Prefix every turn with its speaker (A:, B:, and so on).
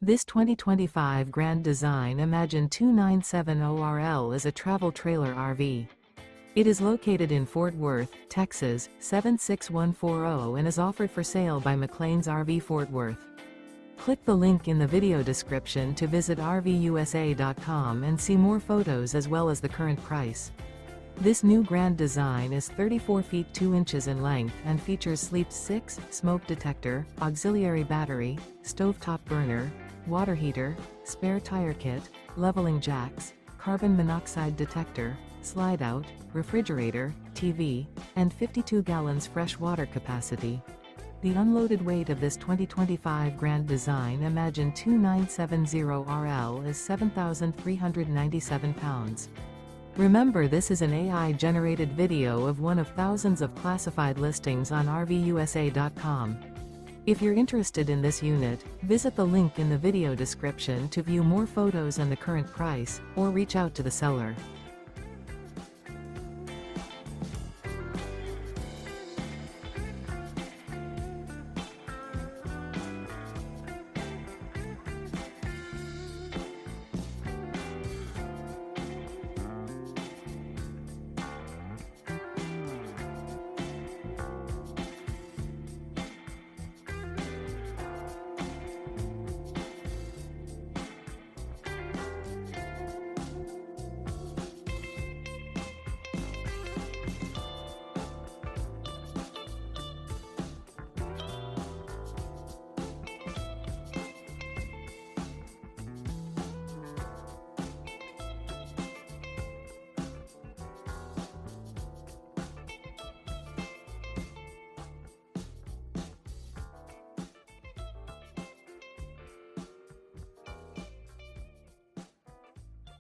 A: This 2025 Grand Design Imagine 2970RL is a travel trailer RV. It is located in Fort Worth, Texas, 76140 and is offered for sale by McClain's RV Fort Worth. Click the link in the video description to visit RVUSA.com and see more photos as well as the current price. This new Grand Design is 34 feet 2 inches in length and features Sleep 6, smoke detector, auxiliary battery, stovetop burner, water heater, spare tire kit, leveling jacks, carbon monoxide detector, slide-out, refrigerator, TV, and 52 gallons fresh water capacity. The unloaded weight of this 2025 Grand Design Imagine 2970RL is 7,397 pounds. Remember, this is an AI-generated video of one of thousands of classified listings on RVUSA.com. If you're interested in this unit, visit the link in the video description to view more photos and the current price, or reach out to the seller.